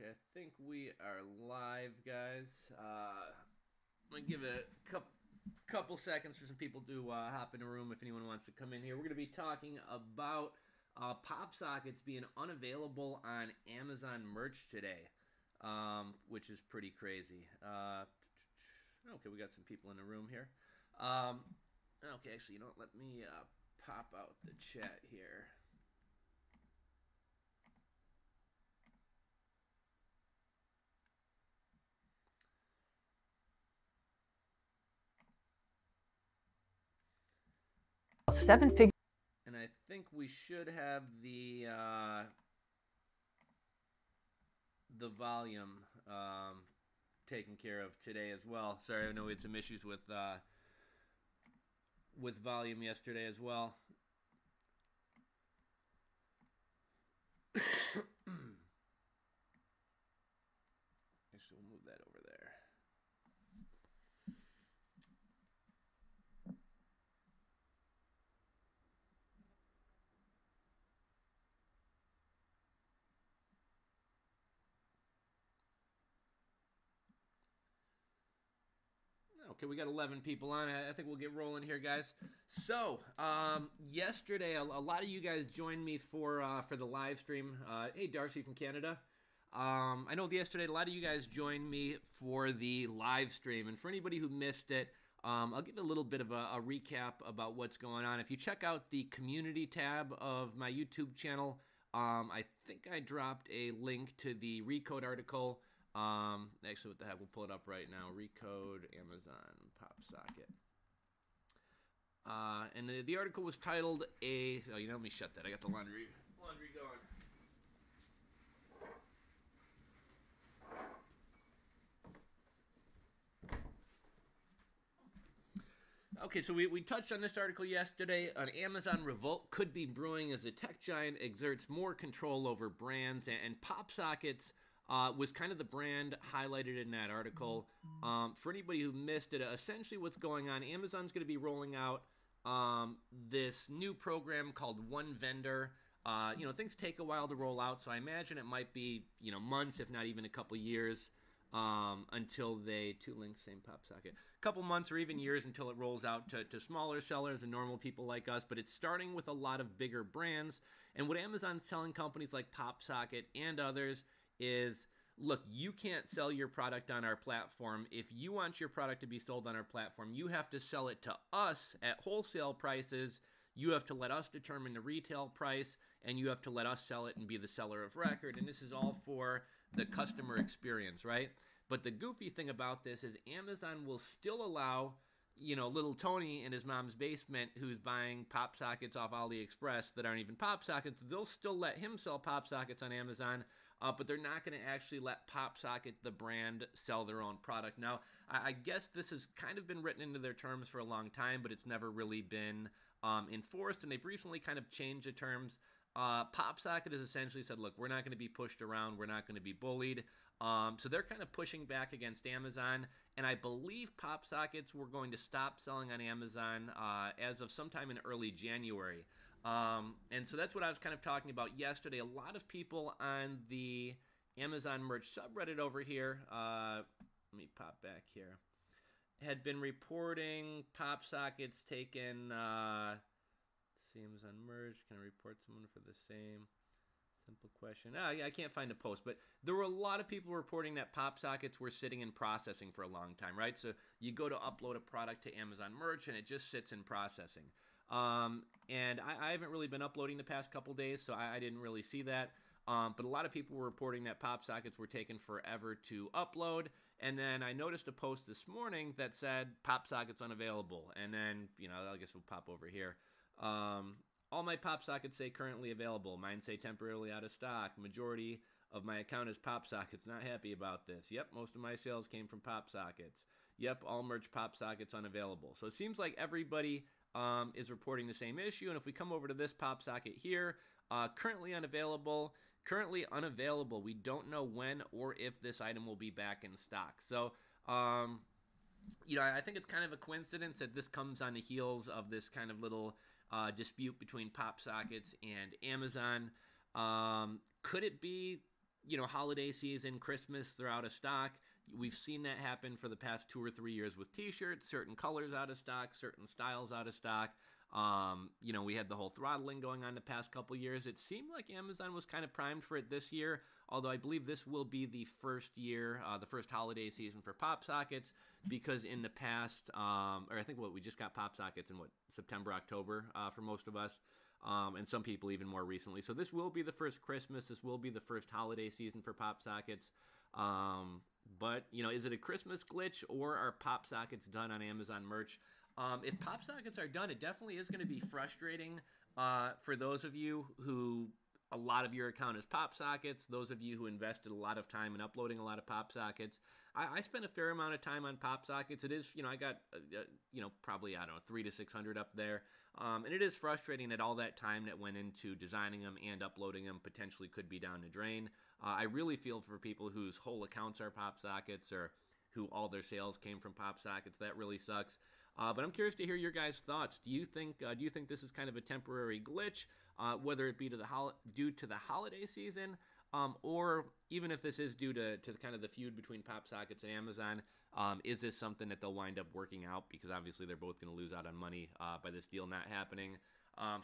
Okay, I think we are live, guys. I'm gonna give it a couple seconds for some people to hop in the room if anyone wants to come in here. We're gonna be talking about pop sockets being unavailable on Amazon merch today, which is pretty crazy. Okay, we got some people in the room here. Okay, actually, you know what? Let me pop out the chat here. Seven-figure. And I think we should have the volume taken care of today as well. Sorry, I know we had some issues with volume yesterday as well. Actually, we'll move that over there. Okay, we got 11 people on. I think we'll get rolling here, guys. So, yesterday, a lot of you guys joined me for the live stream. Hey, Darcy from Canada. I know yesterday a lot of you guys joined me for the live stream, and for anybody who missed it, I'll give a little bit of a recap about what's going on. If you check out the community tab of my YouTube channel, I think I dropped a link to the Recode article. Actually, what the heck? We'll pull it up right now. Recode Amazon Pop Socket. And the article was titled Oh, you know, let me shut that. I got the laundry going. Okay, so we touched on this article yesterday. An Amazon revolt could be brewing as a tech giant exerts more control over brands, and Pop Sockets was kind of the brand highlighted in that article. For anybody who missed it, essentially what's going on, Amazon's going to be rolling out this new program called One Vendor. Things take a while to roll out, so I imagine it might be, months, if not even a couple years, until two links, same pop socket. A couple months or even years until it rolls out to smaller sellers and normal people like us, but it's starting with a lot of bigger brands. And what Amazon's telling companies like PopSocket and others is, look, you can't sell your product on our platform. If you want your product to be sold on our platform, you have to sell it to us at wholesale prices. You have to let us determine the retail price, and you have to let us sell it and be the seller of record. And this is all for the customer experience, right? But the goofy thing about this is Amazon will still allow, little Tony in his mom's basement who's buying pop sockets off AliExpress that aren't even pop sockets. They'll still let him sell pop sockets on Amazon, but they're not going to actually let PopSocket, the brand, sell their own product. Now, I guess this has kind of been written into their terms for a long time, but it's never really been enforced, and they've recently kind of changed the terms. PopSocket has essentially said, look, we're not going to be pushed around, we're not going to be bullied. So they're kind of pushing back against Amazon, and I believe PopSockets were going to stop selling on Amazon as of sometime in early January. And so that's what I was kind of talking about yesterday. A lot of people on the Amazon merch subreddit over here, let me pop back here, had been reporting PopSockets taken, see Amazon merch, can I report someone for the same? Simple question. I can't find a post, but there were a lot of people reporting that pop sockets were sitting in processing for a long time, right? So you go to upload a product to Amazon merch and it just sits in processing. And I haven't really been uploading the past couple days, so I didn't really see that. But a lot of people were reporting that pop sockets were taking forever to upload. And then I noticed a post this morning that said pop sockets unavailable. And then, I guess we'll pop over here. All my pop sockets say currently available. Mine say temporarily out of stock. Majority of my account is pop sockets. Not happy about this. Yep, most of my sales came from pop sockets. Yep, all merch pop sockets unavailable. So it seems like everybody is reporting the same issue. And if we come over to this pop socket here, currently unavailable. Currently unavailable. We don't know when or if this item will be back in stock. So, I think it's kind of a coincidence that this comes on the heels of this kind of little dispute between pop sockets and Amazon. Could it be holiday season, Christmas, they're out of stock. We've seen that happen for the past 2 or 3 years with t-shirts, certain colors out of stock, certain styles out of stock. We had the whole throttling going on the past couple years. It seemed like Amazon was kind of primed for it this year, although I believe this will be the first year, the first holiday season for pop sockets, because in the past, or I think we just got pop sockets in September, October for most of us. And some people even more recently. So this will be the first Christmas. This will be the first holiday season for pop sockets. But is it a Christmas glitch, or are pop sockets done on Amazon merch? If pop sockets are done, it definitely is going to be frustrating for those of you who a lot of your account is pop sockets, those of you who invested a lot of time in uploading a lot of pop sockets. I spent a fair amount of time on pop sockets. It is, I got, probably, 300 to 600 up there. And it is frustrating that all that time that went into designing them and uploading them potentially could be down the drain. I really feel for people whose whole accounts are pop sockets, or who all their sales came from pop sockets. That really sucks. But I'm curious to hear your guys' thoughts. Do you think this is kind of a temporary glitch, whether it be due to the holiday season, or even if this is due to kind of the feud between pop sockets and Amazon? Is this something that they'll wind up working out? Because obviously they're both going to lose out on money by this deal not happening.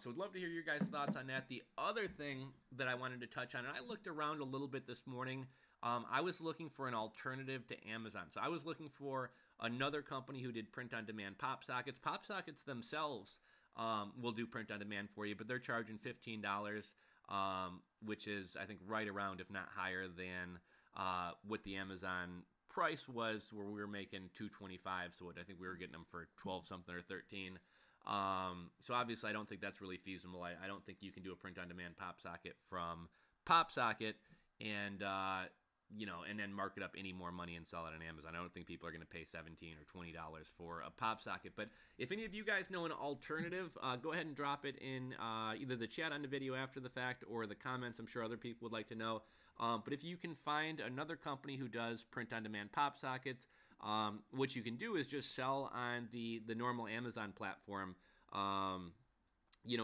So I'd love to hear your guys' thoughts on that. The other thing that I wanted to touch on, and I looked around a little bit this morning, I was looking for an alternative to Amazon. So I was looking for another company who did print-on-demand pop sockets. Pop sockets themselves will do print-on-demand for you, but they're charging $15, which is, I think, right around, if not higher than what the Amazon price was, where we were making $225. So I think we were getting them for 12 something or 13. So obviously I don't think that's really feasible. I don't think you can do a print-on-demand pop socket from Pop Socket and and then mark it up any more money and sell it on Amazon. I don't think people are going to pay $17 or $20 for a pop socket. But if any of you guys know an alternative, go ahead and drop it in either the chat on the video after the fact or the comments. I'm sure other people would like to know. But if you can find another company who does print-on-demand pop sockets, what you can do is just sell on the normal Amazon platform.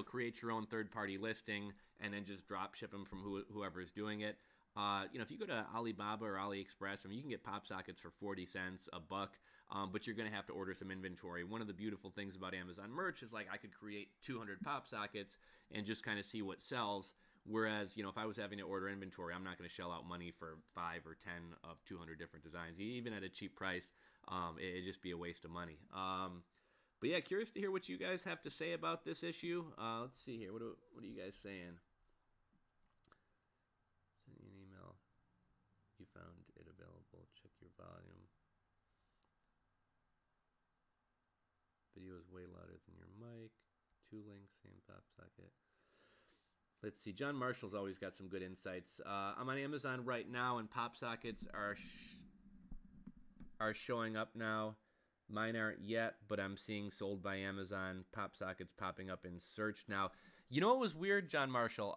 Create your own third-party listing and then just drop ship them from whoever is doing it. If you go to Alibaba or AliExpress, you can get pop sockets for 40 cents, $1, but you're going to have to order some inventory. One of the beautiful things about Amazon merch is I could create 200 pop sockets and just kind of see what sells. Whereas, if I was having to order inventory, I'm not going to shell out money for 5 or 10 of 200 different designs. Even at a cheap price, it'd just be a waste of money. But yeah, curious to hear what you guys have to say about this issue. Let's see here. What are you guys saying? Send you an email. You found it available. Check your volume. Video is way louder than your mic. 2 links, same pop socket. Let's see. John Marshall's always got some good insights. I'm on Amazon right now, and pop sockets are showing up now. Mine aren't yet, but I'm seeing sold by Amazon. Pop sockets popping up in search now. You know what was weird, John Marshall?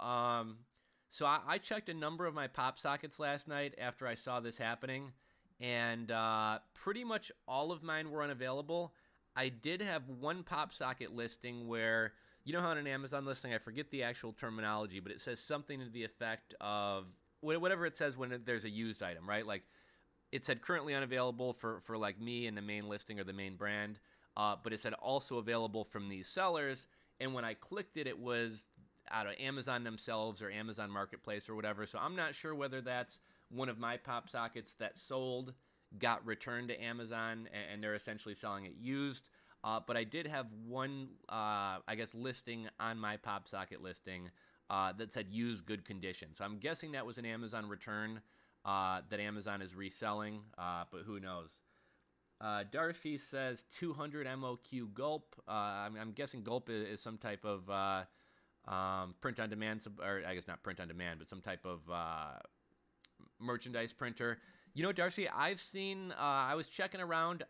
So I checked a number of my pop sockets last night after I saw this happening, and pretty much all of mine were unavailable. I did have one pop socket listing where, how on an Amazon listing, I forget the actual terminology, but it says something to the effect of whatever it says when there's a used item, right? Like it said currently unavailable for like me in the main listing or the main brand, but it said also available from these sellers. And when I clicked it, it was out of Amazon themselves or Amazon Marketplace or whatever. So I'm not sure whether that's one of my pop sockets that sold, got returned to Amazon, and they're essentially selling it used. But I did have one, listing on my pop socket listing that said used good condition. So I'm guessing that was an Amazon return that Amazon is reselling, but who knows. Darcy says 200 MOQ gulp. I'm guessing gulp is some type of print on demand, or I guess not print on demand, but some type of merchandise printer. Darcy, I've seen, I was checking around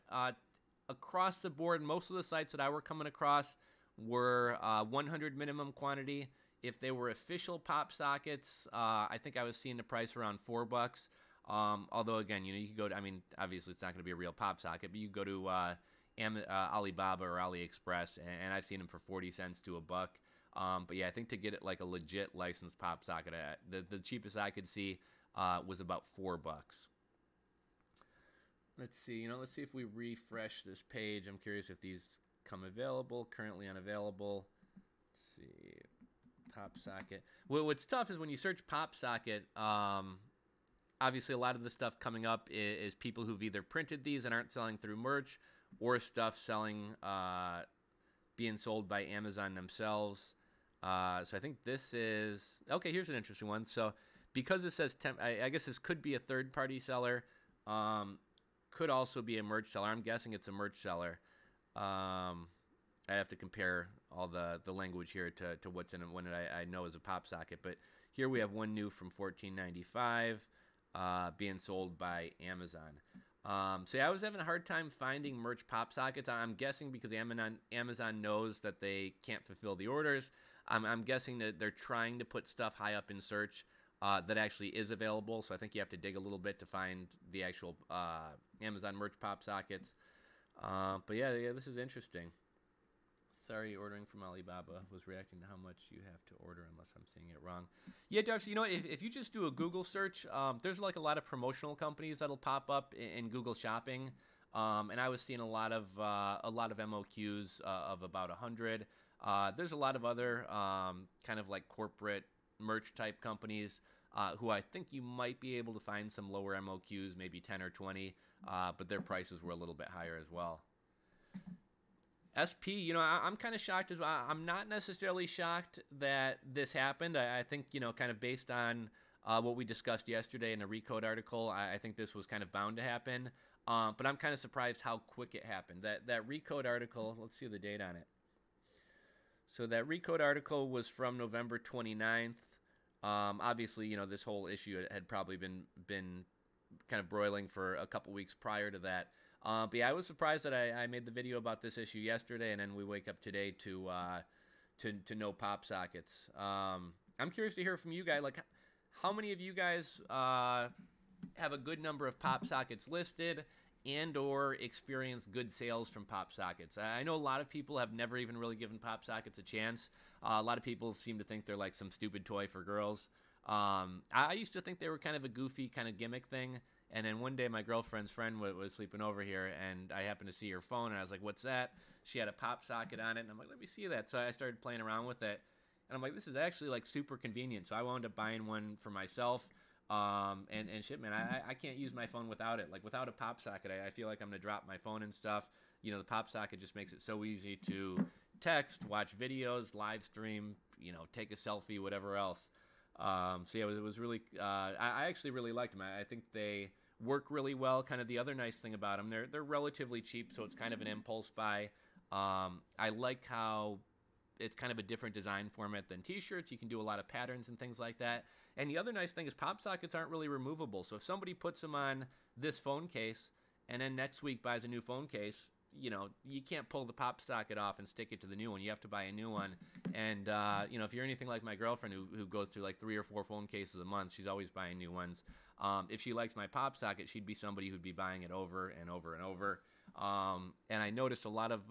across the board. Most of the sites that I were coming across were 100 minimum quantity. If they were official pop sockets, I think I was seeing the price around $4. Although again, you could go to, obviously it's not going to be a real pop socket, but you go to Alibaba or AliExpress, and I've seen them for 40 cents to $1. But yeah, I think to get it like a legit licensed pop socket, the cheapest I could see was about $4. Let's see. Let's see if we refresh this page. I'm curious if these come available. Currently unavailable. Let's see. Pop socket. Well, what's tough is when you search pop socket. Obviously, a lot of the stuff coming up is people who've either printed these and aren't selling through merch, or stuff selling, being sold by Amazon themselves. So I think this is okay. Here's an interesting one. So because it says I guess this could be a third-party seller. Could also be a merch seller. I'm guessing it's a merch seller. I have to compare all the language here to what's in it when I know is a pop socket. But here we have one new from $14.95 being sold by Amazon. So yeah, I was having a hard time finding merch pop sockets. I'm guessing because Amazon knows that they can't fulfill the orders. I'm guessing that they're trying to put stuff high up in search that actually is available. So I think you have to dig a little bit to find the actual Amazon merch pop sockets. But yeah, this is interesting. Sorry, ordering from Alibaba was reacting to how much you have to order unless I'm seeing it wrong. Yeah, Darcy, if you just do a Google search, there's like a lot of promotional companies that'll pop up in Google Shopping. And I was seeing a lot of MOQs of about 100. There's a lot of other kind of like corporate merch type companies who I think you might be able to find some lower MOQs, maybe 10 or 20, but their prices were a little bit higher as well. SP, I'm kind of shocked as well. I'm not necessarily shocked that this happened. I think, kind of based on what we discussed yesterday in a Recode article, I think this was kind of bound to happen. But I'm kind of surprised how quick it happened. That Recode article, let's see the date on it. So that Recode article was from November 29th. Obviously, this whole issue had probably been kind of broiling for a couple weeks prior to that. But yeah, I was surprised that I made the video about this issue yesterday, and then we wake up today to no pop sockets. I'm curious to hear from you guys. Like, how many of you guys have a good number of pop sockets listed and or experience good sales from pop sockets? I know a lot of people have never even really given pop sockets a chance. A lot of people seem to think they're like some stupid toy for girls. I used to think they were kind of a goofy kind of gimmick thing. And then one day my girlfriend's friend was sleeping over here, and I happened to see her phone, and I was like, what's that? She had a pop socket on it, and I'm like, let me see that. So I started playing around with it, and I'm like, this is actually like super convenient. So I wound up buying one for myself, and shit, man, I can't use my phone without it. Like, without a pop socket, I feel like I'm going to drop my phone and stuff. The pop socket just makes it so easy to text, watch videos, live stream, take a selfie, whatever else. So yeah, it was really, I actually really liked them. I think they work really well. Kind of the other nice thing about them, they're relatively cheap, so it's kind of an impulse buy. I like how it's kind of a different design format than t-shirts. You can do a lot of patterns and things like that. And the other nice thing is pop sockets aren't really removable. So if somebody puts them on this phone case and then next week buys a new phone case, you can't pull the pop socket off and stick it to the new one. You have to buy a new one. And, if you're anything like my girlfriend who goes through like 3 or 4 phone cases a month, she's always buying new ones. If she likes my pop socket, she'd be somebody who'd be buying it over and over and over. And I noticed a lot of,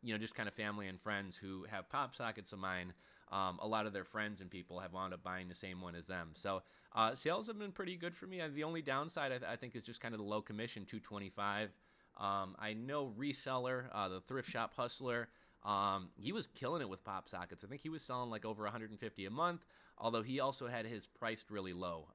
just kind of family and friends who have pop sockets of mine. A lot of their friends and people have wound up buying the same one as them. So sales have been pretty good for me. The only downside, I think, is just kind of the low commission, $225. I know Reseller, the Thrift Shop Hustler, he was killing it with pop sockets. I think he was selling like over $150 a month, although he also had his priced really low,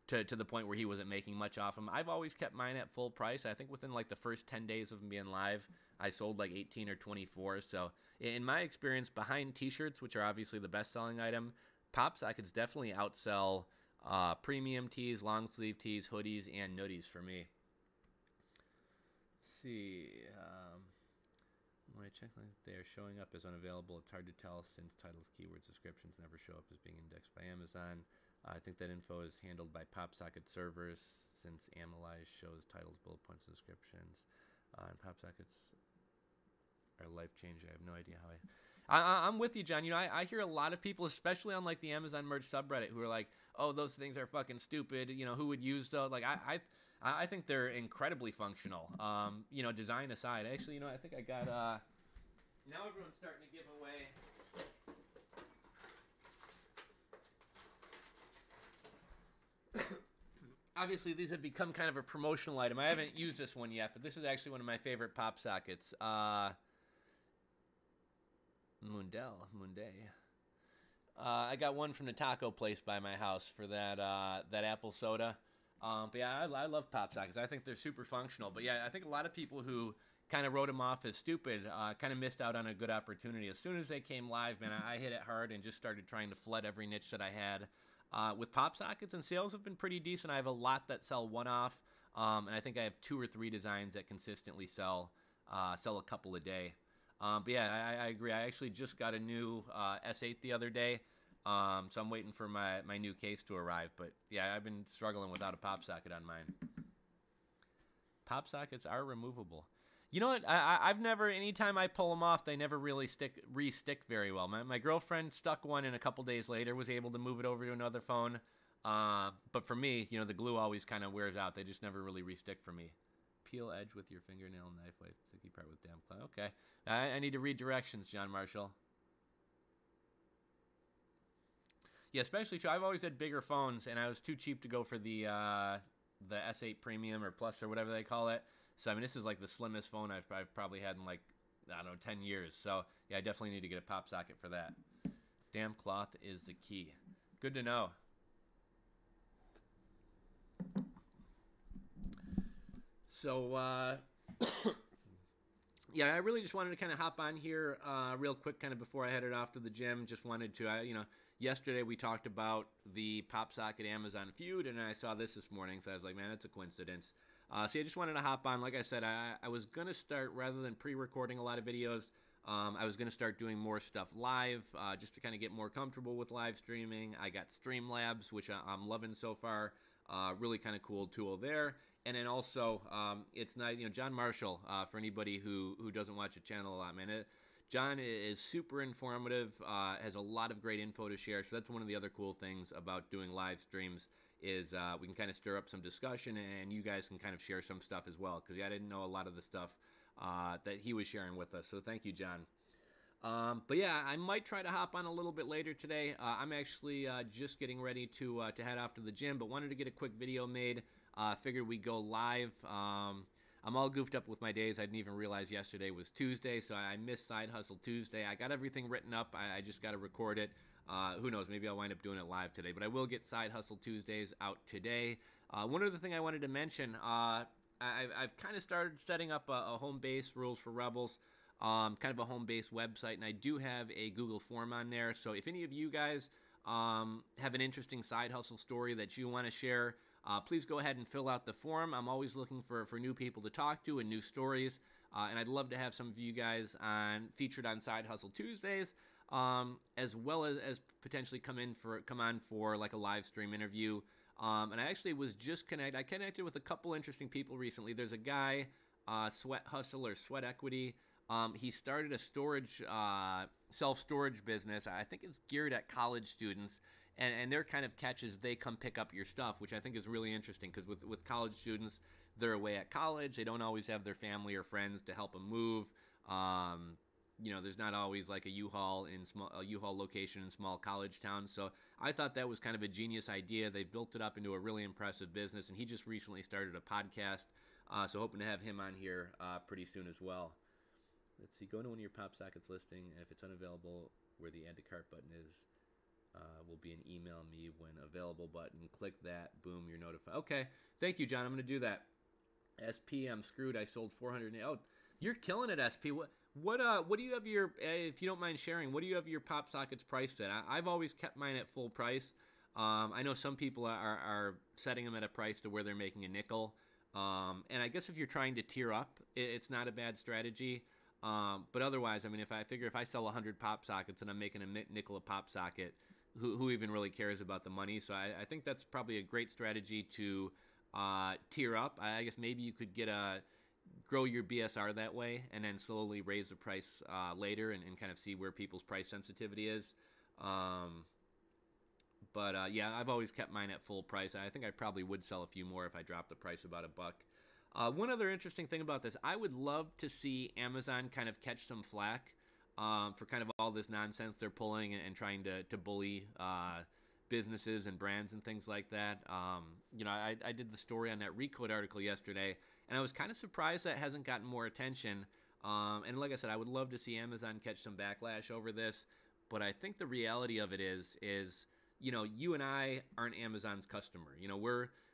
to the point where he wasn't making much off them. I've always kept mine at full price. I think within like the first 10 days of them being live, I sold like 18 or 24. So in my experience, behind t-shirts, which are obviously the best selling item, pop sockets definitely outsell premium tees, long sleeve tees, hoodies, and hoodies for me. See, when I check, they are showing up as unavailable. It's hard to tell since titles, keywords, descriptions never show up as being indexed by Amazon. I think that info is handled by PopSocket servers since Analyze shows titles, bullet points, and descriptions. And PopSockets are life-changing. I have no idea how I'm with you, John. I hear a lot of people, especially on like the Amazon merch subreddit, who are like, "Oh, those things are fucking stupid." Who would use those? Like, I think they're incredibly functional. Design aside, actually, I think I got. Now everyone's starting to give away. obviously these have become kind of a promotional item. I haven't used this one yet, but this is actually one of my favorite pop sockets. Munday. I got one from the taco place by my house for that apple soda. But yeah, I love pop sockets. I think they're super functional. But yeah, I think a lot of people who kind of wrote them off as stupid kind of missed out on a good opportunity. As soon as they came live, man, I hit it hard and just started trying to flood every niche that I had with pop sockets. And sales have been pretty decent. I have a lot that sell one-off, and I think I have 2 or 3 designs that consistently sell a couple a day. But yeah, I agree. I actually just got a new S8 the other day. So I'm waiting for my new case to arrive. But yeah, I've been struggling without a pop socket on mine. Pop sockets are removable. You know what? I've never, anytime I pull them off, they never really re-stick very well. My girlfriend stuck one and a couple days later was able to move it over to another phone. But for me, you know, the glue always kind of wears out. They just never really re-stick for me. Peel edge with your fingernail knife, wipe sticky part with damp cloth. Okay. I need to read directions, John Marshall. Yeah, especially true. I've always had bigger phones, and I was too cheap to go for the S8 Premium or Plus or whatever they call it. So, I mean, this is like the slimmest phone I've probably had in like, I don't know, 10 years. So, yeah, I definitely need to get a pop socket for that. Damp cloth is the key. Good to know. So, yeah, I really just wanted to kind of hop on here real quick kind of before I headed off to the gym. Just wanted to, yesterday we talked about the pop socket Amazon feud, and I saw this morning, so I was like, man, that's a coincidence. So I just wanted to hop on. Like I said, I was going to start, rather than pre-recording a lot of videos, I was going to start doing more stuff live just to kind of get more comfortable with live streaming. I got Streamlabs, which I'm loving so far. Really kind of cool tool there. And then also, it's nice, John Marshall, for anybody who doesn't watch the channel a lot, man. John is super informative, has a lot of great info to share. So that's one of the other cool things about doing live streams is we can kind of stir up some discussion, and you guys can kind of share some stuff as well. Because I didn't know a lot of the stuff that he was sharing with us. So thank you, John. But yeah, I might try to hop on a little bit later today. I'm actually just getting ready to head off to the gym, but wanted to get a quick video made. Figured we'd go live. I'm all goofed up with my days. I didn't even realize yesterday was Tuesday, so I missed Side Hustle Tuesday. I got everything written up. I just got to record it. Who knows? Maybe I'll wind up doing it live today, but I will get Side Hustle Tuesdays out today. One other thing I wanted to mention, I've kind of started setting up a home base rules for Rebels. Kind of a home-based website, and I do have a Google form on there. So if any of you guys have an interesting side hustle story that you want to share, please go ahead and fill out the form. I'm always looking for new people to talk to and new stories, and I'd love to have some of you guys featured on Side Hustle Tuesdays, as well as potentially come on for like a live stream interview. And I actually was just I connected with a couple interesting people recently. There's a guy, Sweat Hustle or Sweat Equity. He started a self-storage business. I think it's geared at college students, and their kind of catch is they come pick up your stuff, which I think is really interesting because with college students, they're away at college. They don't always have their family or friends to help them move. There's not always like a U-Haul location in small college towns. So I thought that was kind of a genius idea. They built it up into a really impressive business, and he just recently started a podcast. So hoping to have him on here pretty soon as well. Let's see, go to one of your pop sockets listing, and if it's unavailable, where the add to cart button is, will be an email me when available button. Click that, boom, you're notified. Okay, thank you, John. I'm going to do that. SP, I'm screwed. I sold 400. Oh, you're killing it, SP. What do you have your, if you don't mind sharing, what do you have your pop sockets priced at? I've always kept mine at full price. I know some people are setting them at a price to where they're making a nickel. And I guess if you're trying to tier up, it's not a bad strategy. But otherwise, I mean, if I sell 100 pop sockets and I'm making a nickel a pop socket, who even really cares about the money? So I think that's probably a great strategy to tier up. I guess maybe you could grow your BSR that way and then slowly raise the price later and kind of see where people's price sensitivity is. Yeah, I've always kept mine at full price. I think I probably would sell a few more if I dropped the price about $1. One other interesting thing about this, I would love to see Amazon kind of catch some flack for kind of all this nonsense they're pulling and trying to bully businesses and brands and things like that. I did the story on that Recode article yesterday, and I was kind of surprised that hasn't gotten more attention. And like I said, I would love to see Amazon catch some backlash over this, but I think the reality of it is you and I aren't Amazon's customer.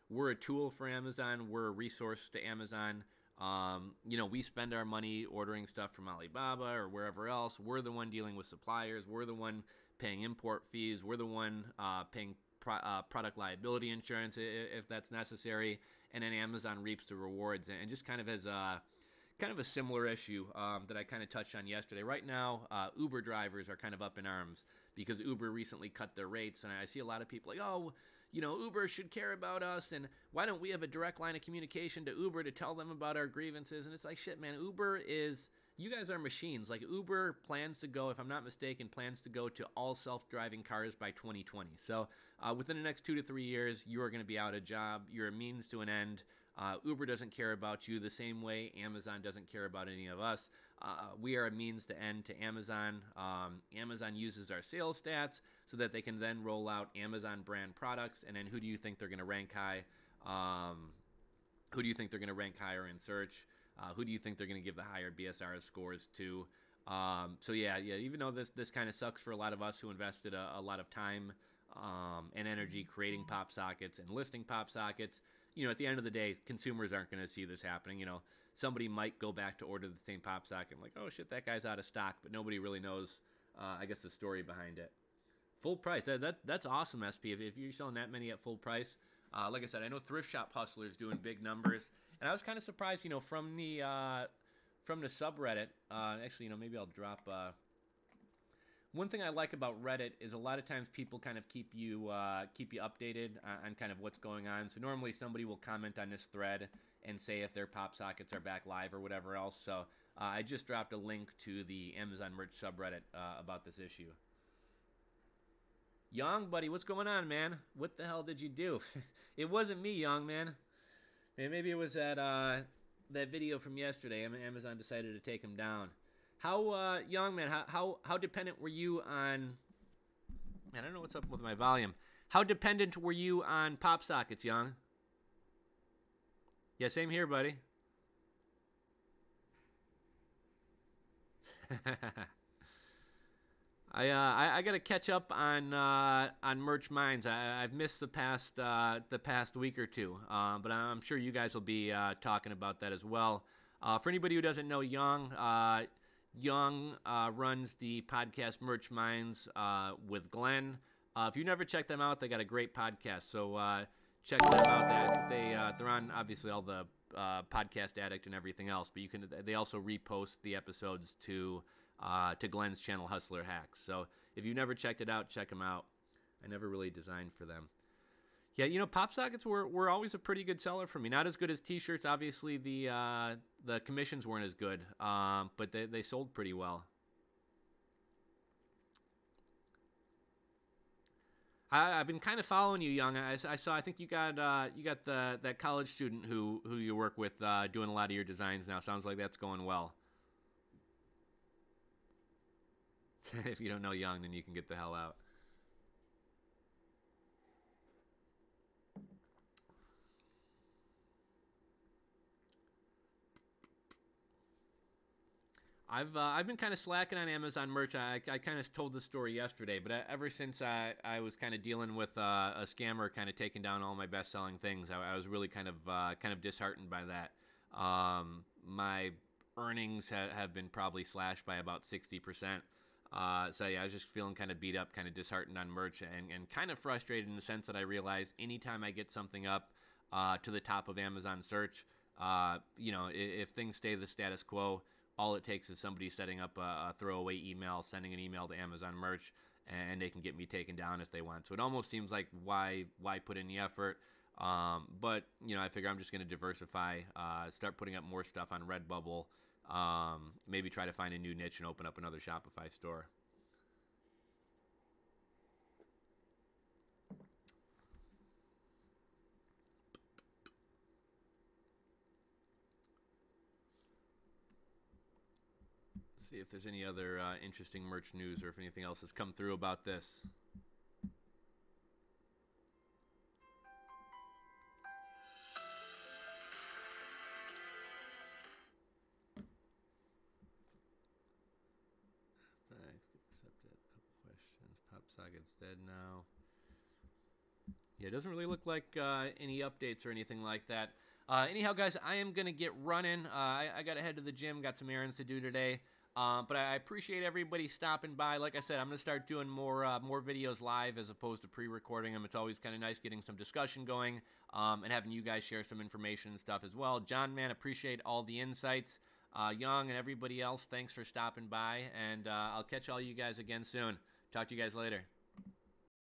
We're a tool for Amazon. We're a resource to Amazon. We spend our money ordering stuff from Alibaba or wherever else. We're the one dealing with suppliers. We're the one paying import fees. We're the one paying product liability insurance if that's necessary. And then Amazon reaps the rewards. And just kind of as a similar issue that I kind of touched on yesterday. Right now, Uber drivers are kind of up in arms because Uber recently cut their rates. And I see a lot of people like, oh, Uber should care about us, and why don't we have a direct line of communication to Uber to tell them about our grievances? And it's like, shit, man, you guys are machines. Like, Uber plans to go, if I'm not mistaken, to all self-driving cars by 2020. So within the next 2 to 3 years, you are going to be out of job. You're a means to an end. Uber doesn't care about you the same way Amazon doesn't care about any of us. We are a means to end to Amazon. Amazon uses our sales stats so that they can then roll out Amazon brand products. And then who do you think they're going to rank high? Who do you think they're going to rank higher in search? Who do you think they're going to give the higher BSR scores to? So yeah. Even though this kind of sucks for a lot of us who invested a lot of time and energy creating pop sockets and listing pop sockets, at the end of the day, consumers aren't going to see this happening. Somebody might go back to order the same pop socket, like, oh shit, that guy's out of stock, but nobody really knows, I guess, the story behind it. Full price, that's awesome, SP. If you're selling that many at full price, like I said, I know Thrift Shop Hustler's doing big numbers, and I was kind of surprised, from the subreddit. Actually, maybe I'll drop. One thing I like about Reddit is a lot of times people kind of keep you updated on kind of what's going on. So normally somebody will comment on this thread and say if their pop sockets are back live or whatever else. So I just dropped a link to the Amazon merch subreddit about this issue. Young, buddy, what's going on, man? What the hell did you do? It wasn't me, Young, man. Maybe it was that video from yesterday. Amazon decided to take him down. How, Young, man, how dependent were you on... Man, I don't know what's up with my volume. How dependent were you on pop sockets, Young? Yeah, same here, buddy. I got to catch up on Merch Minds. I've missed the past week or two, but I'm sure you guys will be talking about that as well. For anybody who doesn't know Young runs the podcast Merch Minds with Glenn. If you never checked them out, they got a great podcast. So check them out. They're on obviously all the Podcast Addict and everything else, but they also repost the episodes to Glenn's channel, Hustler Hacks. So if you've never checked it out, check them out. I never really designed for them. Yeah, pop sockets were always a pretty good seller for me. Not as good as T-shirts. Obviously, the commissions weren't as good, but they sold pretty well. I've been kind of following you, Young. I saw. I think you got that college student who you work with doing a lot of your designs now. Sounds like that's going well. If you don't know Young, then you can get the hell out. I've been kind of slacking on Amazon merch. I kind of told the story yesterday, but ever since I was kind of dealing with a scammer kind of taking down all my best-selling things, I was really kind of disheartened by that. My earnings have been probably slashed by about 60%. So yeah, I was just feeling kind of beat up, kind of disheartened on merch, and kind of frustrated in the sense that I realized anytime I get something up to the top of Amazon search, if things stay the status quo, all it takes is somebody setting up a throwaway email, sending an email to Amazon merch, and they can get me taken down if they want. So it almost seems like why put in the effort? But I figure I'm just going to diversify, start putting up more stuff on Redbubble, maybe try to find a new niche and open up another Shopify store. See if there's any other interesting merch news or if anything else has come through about this. socket's dead now. Yeah, it doesn't really look like any updates or anything like that. Anyhow, guys, I am going to get running. I got to head to the gym, got some errands to do today. But I appreciate everybody stopping by. Like I said, I'm going to start doing more videos live as opposed to pre-recording them. It's always kind of nice getting some discussion going and having you guys share some information and stuff as well. John, man, appreciate all the insights. Young and everybody else, thanks for stopping by. And I'll catch all you guys again soon. Talk to you guys later.